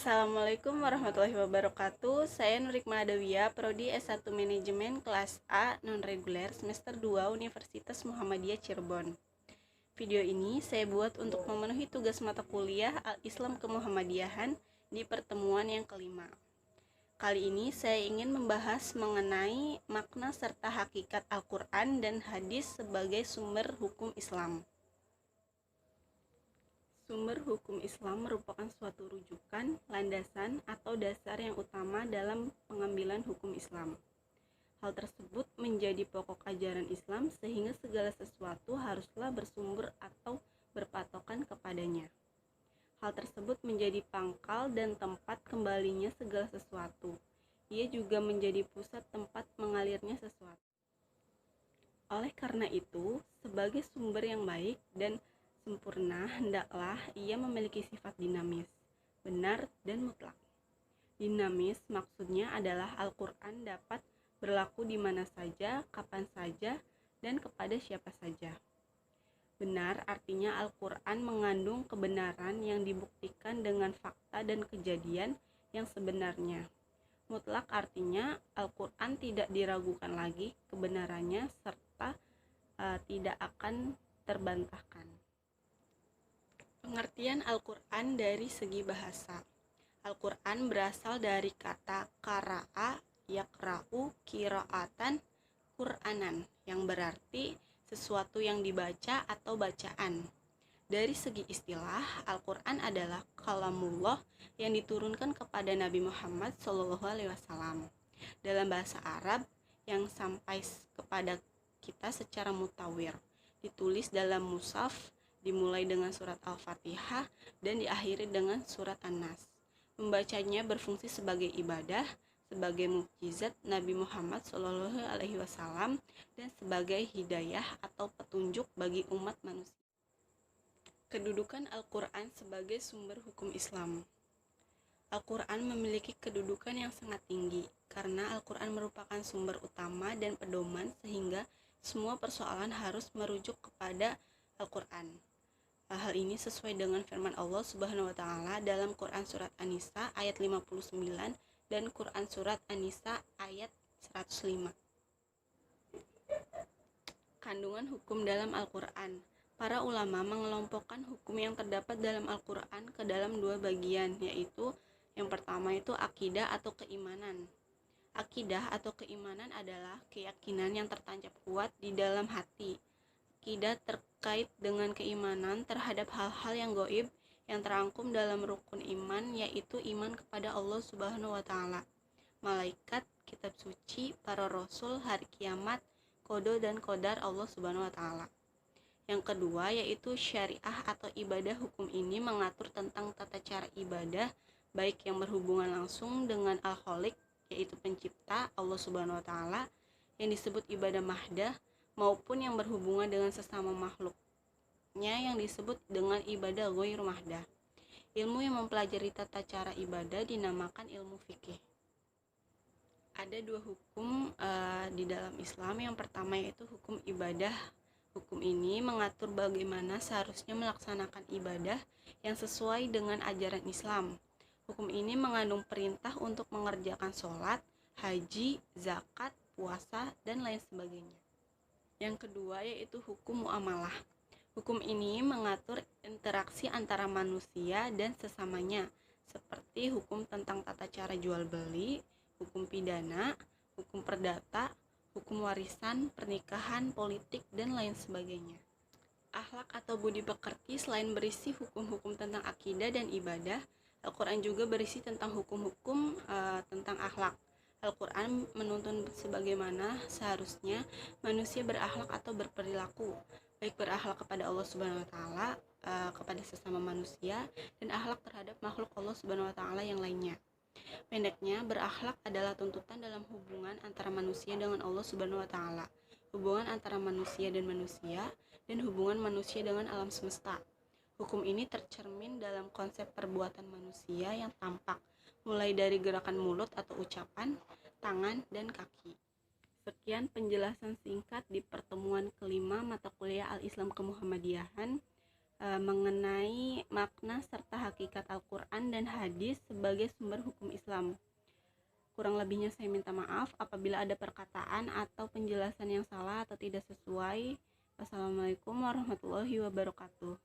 Assalamualaikum warahmatullahi wabarakatuh. Saya Nurikma Adawiyah, Prodi S1 Manajemen kelas A non-reguler semester 2 Universitas Muhammadiyah Cirebon. Video ini saya buat untuk memenuhi tugas mata kuliah Al-Islam Kemuhammadiyahan di pertemuan yang kelima. Kali ini saya ingin membahas mengenai makna serta hakikat Al-Quran dan hadis sebagai sumber hukum Islam. Sumber hukum Islam merupakan suatu rujukan, landasan, atau dasar yang utama dalam pengambilan hukum Islam. Hal tersebut menjadi pokok ajaran Islam sehingga segala sesuatu haruslah bersumber atau berpatokan kepadanya. Hal tersebut menjadi pangkal dan tempat kembalinya segala sesuatu. Ia juga menjadi pusat tempat mengalirnya sesuatu. Oleh karena itu, sebagai sumber yang baik dan sempurna, hendaklah ia memiliki sifat dinamis, benar, dan mutlak. Dinamis maksudnya adalah Al-Quran dapat berlaku di mana saja, kapan saja, dan kepada siapa saja. Benar artinya Al-Quran mengandung kebenaran yang dibuktikan dengan fakta dan kejadian yang sebenarnya. Mutlak artinya Al-Quran tidak diragukan lagi kebenarannya serta tidak akan terbantahkan. Pengertian Al-Quran dari segi bahasa. Al-Quran berasal dari kata qara'a, yaqra'u, qira'atan, Qur'anan, yang berarti sesuatu yang dibaca atau bacaan. Dari segi istilah, Al-Quran adalah kalamullah yang diturunkan kepada Nabi Muhammad SAW dalam bahasa Arab yang sampai kepada kita secara mutawir, ditulis dalam mushaf, dimulai dengan surat Al-Fatihah dan diakhiri dengan surat An-Nas. Membacanya berfungsi sebagai ibadah, sebagai mukjizat Nabi Muhammad SAW dan sebagai hidayah atau petunjuk bagi umat manusia. Kedudukan Al-Quran sebagai sumber hukum Islam. Al-Quran memiliki kedudukan yang sangat tinggi karena Al-Quran merupakan sumber utama dan pedoman sehingga semua persoalan harus merujuk kepada Al-Quran. Hal ini sesuai dengan firman Allah Subhanahu wa taala dalam Quran surat An-Nisa ayat 59 dan Quran surat An-Nisa ayat 105. Kandungan hukum dalam Al-Quran. Para ulama mengelompokkan hukum yang terdapat dalam Al-Quran ke dalam dua bagian, yaitu yang pertama itu akidah atau keimanan. Akidah atau keimanan adalah keyakinan yang tertancap kuat di dalam hati. Akidah terkait dengan keimanan terhadap hal-hal yang gaib yang terangkum dalam rukun iman, yaitu iman kepada Allah Subhanahu wa taala, malaikat, kitab suci, para rasul, hari kiamat, qada dan qadar Allah Subhanahu wa taala. Yang kedua yaitu syariah atau ibadah. Hukum ini mengatur tentang tata cara ibadah baik yang berhubungan langsung dengan Al-Khaliq, yaitu pencipta Allah Subhanahu wa taala, yang disebut ibadah mahdah, maupun yang berhubungan dengan sesama makhluknya yang disebut dengan ibadah ghairu mahdah. Ilmu yang mempelajari tata cara ibadah dinamakan ilmu fikih. Ada dua hukum di dalam Islam. Yang pertama yaitu hukum ibadah. Hukum ini mengatur bagaimana seharusnya melaksanakan ibadah yang sesuai dengan ajaran Islam. Hukum ini mengandung perintah untuk mengerjakan sholat, haji, zakat, puasa, dan lain sebagainya. Yang kedua yaitu hukum muamalah. Hukum ini mengatur interaksi antara manusia dan sesamanya, seperti hukum tentang tata cara jual beli, hukum pidana, hukum perdata, hukum warisan, pernikahan, politik, dan lain sebagainya. Akhlak atau budi pekerti selain berisi hukum-hukum tentang akidah dan ibadah, Al-Quran juga berisi tentang hukum-hukum tentang akhlak. Al-Quran menuntun sebagaimana seharusnya manusia berakhlak atau berperilaku, baik berakhlak kepada Allah Subhanahu wa taala, kepada sesama manusia, dan akhlak terhadap makhluk Allah Subhanahu wa taala yang lainnya. Pendeknya, berakhlak adalah tuntutan dalam hubungan antara manusia dengan Allah Subhanahu wa taala, hubungan antara manusia dan manusia, dan hubungan manusia dengan alam semesta. Hukum ini tercermin dalam konsep perbuatan manusia yang tampak, mulai dari gerakan mulut atau ucapan, tangan, dan kaki. Sekian penjelasan singkat di pertemuan kelima mata kuliah Al-Islam Kemuhammadiyahan. mengenai makna serta hakikat Al-Quran dan hadis sebagai sumber hukum Islam. Kurang lebihnya saya minta maaf apabila ada perkataan atau penjelasan yang salah atau tidak sesuai. Wassalamualaikum warahmatullahi wabarakatuh.